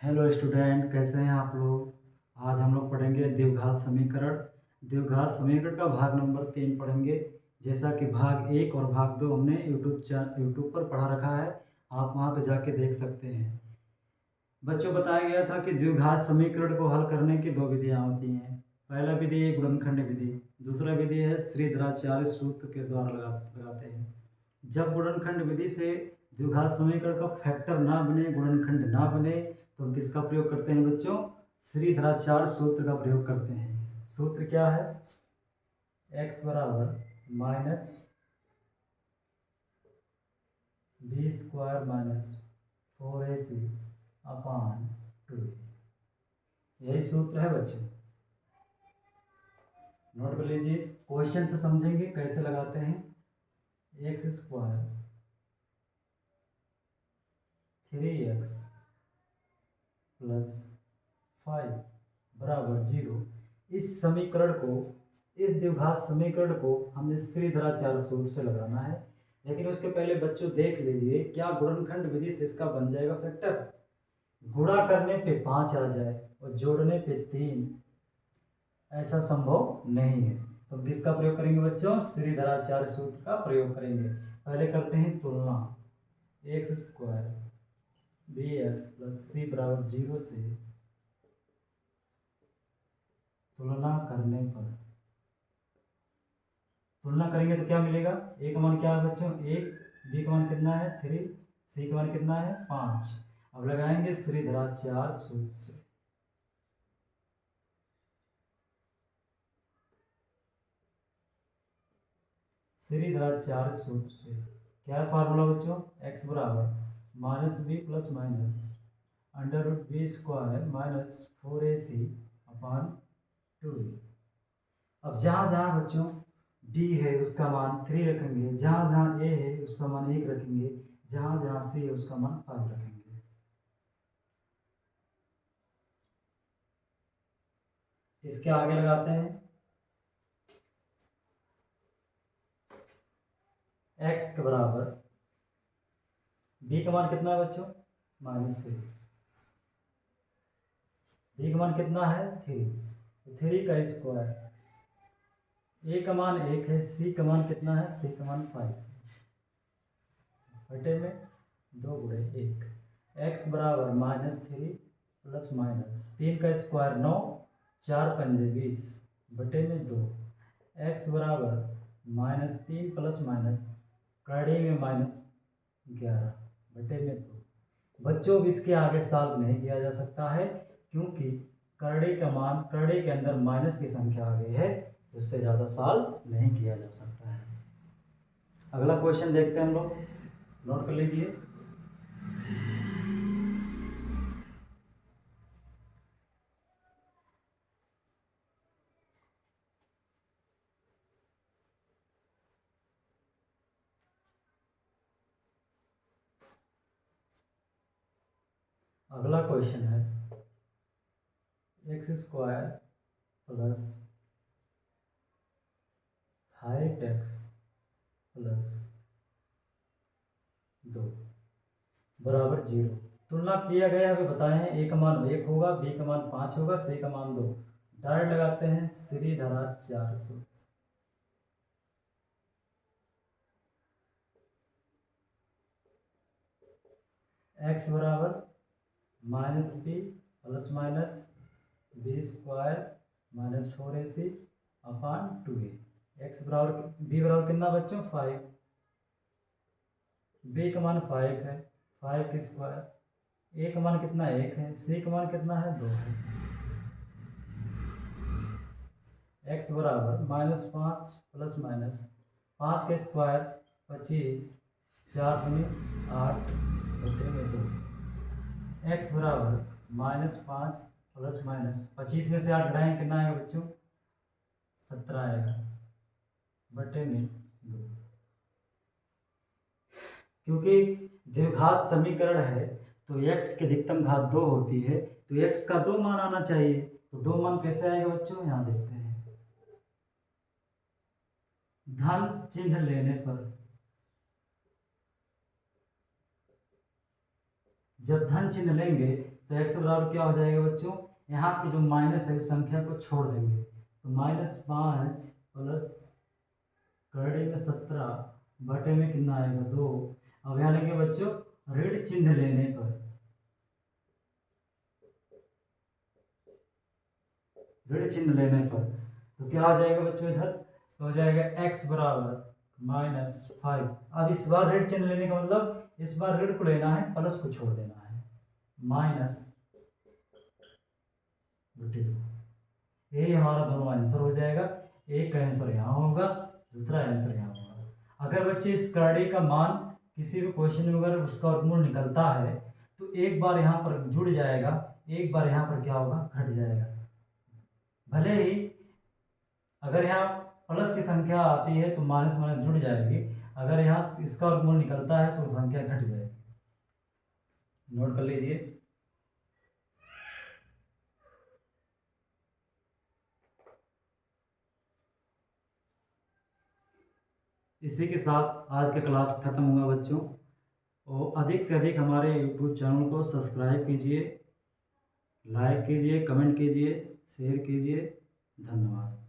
Hello student, कैसे हैं आप लोग। आज हम लोग पढ़ेंगे द्विघात समीकरण। द्विघात समीकरण का भाग नंबर 3 पढ़ेंगे। जैसा कि भाग 1 और भाग 2 हमने यूट्यूब पर पढ़ा रखा है, आप वहां पर जाके देख सकते हैं। बच्चों, बताया गया था कि द्विघात समीकरण को हल करने की दो विधियां होती हैं। पहला विधि है गुणनखंड विधि, दूसरा विधि है श्रीधराचार्य सूत्र के द्वारा लगाते हैं। जब गुणनखंड विधि से द्विघात समीकरण का फैक्टर ना बने, गुणनखंड ना बने, तो हम किसका प्रयोग करते हैं बच्चों? श्रीधराचार्य सूत्र का प्रयोग करते हैं। सूत्र क्या है? x बराबर minus b square minus 4ac upon 2। यही सूत्र है बच्चों, नोट कर लीजिए। क्वेश्चन से समझेंगे कैसे लगाते हैं। एक्स स्क्वायर 3x प्लस 5 बराबर 0। इस समीकरण को, इस द्विघात समीकरण को हमें श्रीधराचार्य सूत्र से लगाना है। लेकिन उसके पहले बच्चों देख लीजिए, क्या गुणनखंड विधि से इसका बन जाएगा फैक्टर? गुणा करने पे 5 आ जाए और जोड़ने पे 3, ऐसा संभव नहीं है। तो किसका प्रयोग करेंगे बच्चों? श्रीधराचार्य सूत्र का प्रयोग करेंगे। पहले करते हैं तुलना। X square b x plus c बराबर 0 से तुलना करने पर, तुलना करेंगे तो क्या मिलेगा? ए का मान क्या है बच्चों? 1, बी का मान कितना है? 3, सी का मान कितना है? 5। अब लगाएंगे श्रीधराचार्य सूत्र से। श्रीधराचार्य सूत्र से क्या है फार्मूला बच्चों? एक्स बराबर minus b plus minus under root b square minus 4ac upon 2। अब जहाँ जहाँ बच्चों b है उसका मान 3 रखेंगे, जहाँ जहाँ a है उसका मान 1 रखेंगे, जहाँ जहाँ c है उसका मान 5 रखेंगे। इसके आगे लगाते हैं x के बराबर b का मान कितना है बच्चों? -3। b का मान कितना है? 3। तो 3 का स्क्वायर, a का मान 1 है, c का मान कितना है? c का मान 5 बटे में 2 गुणे 1। x बराबर -3 प्लस माइनस 3 का स्क्वायर 9, 4 पंजे 20 बटे में 2। x बराबर -3 प्लस माइनस कड़ी में -11 बटे में 2। बच्चों इसके आगे सॉल्व नहीं किया जा सकता है, क्योंकि करड़े का मान, करड़े के अंदर माइनस की संख्या आ गई है, उससे ज़्यादा सॉल्व नहीं किया जा सकता है। अगला क्वेश्चन देखते हैं हम लोग, नोट कर लीजिए। अगला क्वेश्चन है x square plus 5x plus 2 बराबर 0। तुलना किया गया है, बताए हैं a का मान 1 होगा, b का मान 5 होगा, c का मान 2। डायरेक्ट लगाते हैं श्रीधराचार्य सूत्र। x बराबर minus b plus minus b square minus 4ac upon 2a। X बराबर, बी बराबर कितना बच्चों? 5। बी का मान 5 है, 5 का स्क्वायर, ए का मान कितना? 1 है, सी का मान कितना है? 2 है। एक्स बराबर -5 प्लस माइनस 5 का स्क्वायर 25, 4 दूनी 8 बटे में 2। एक्स बराबर -5 प्लस माइनस 25 में से 8 घटाएंगे कितना आएगा बच्चों? 17 आएगा बटे में 2। क्योंकि द्विघात समीकरण है तो x की अधिकतम घात 2 होती है, तो x का 2 मान आना चाहिए। तो 2 मान कैसे आएगा बच्चों? यहाँ देखते हैं। धन चिन्ह लेने पर, जब धन चिन्ह लेंगे तो x बराबर क्या हो जाएगा बच्चों, यहाँ की जो माइनस है उस संख्या को छोड़ देंगे, तो -5 प्लस कड़ी में 17 बटे में कितना आएगा 2। अब यहाँ लेंगे बच्चों ऋण चिन्ह लेने पर, ऋण चिन्ह लेने पर तो क्या हो जाएगा बच्चों, इधर तो हो जाएगा x बराबर -5। अब इस बार ऋण चिन्ह लेने का मतलब इस बार ऋण को लेना है, प्लस को छोड़ देना है, माइनस बटे 2। यही हमारा दोनों आंसर हो जाएगा। एक का आंसर यहाँ होगा, दूसरा आंसर यहाँ होगा। अगर बच्चे इस करड़ी का मान किसी भी क्वेश्चन में अगर उसका वर्गमूल निकलता है तो एक बार यहाँ पर जुड़ जाएगा, एक बार यहाँ पर क्या होगा, घट जाएगा। भले ही अगर यहाँ प्लस की संख्या आती है तो माइनस माइनस जुड़ जाएगी, अगर यहाँ इसका वर्गमूल निकलता है तो संख्या घट जाएगी। नोट कर लीजिए। इसी के साथ आज का क्लास खत्म हुआ बच्चों, और अधिक से अधिक हमारे यूट्यूब चैनल को सब्सक्राइब कीजिए, लाइक कीजिए, कमेंट कीजिए, शेयर कीजिए। धन्यवाद।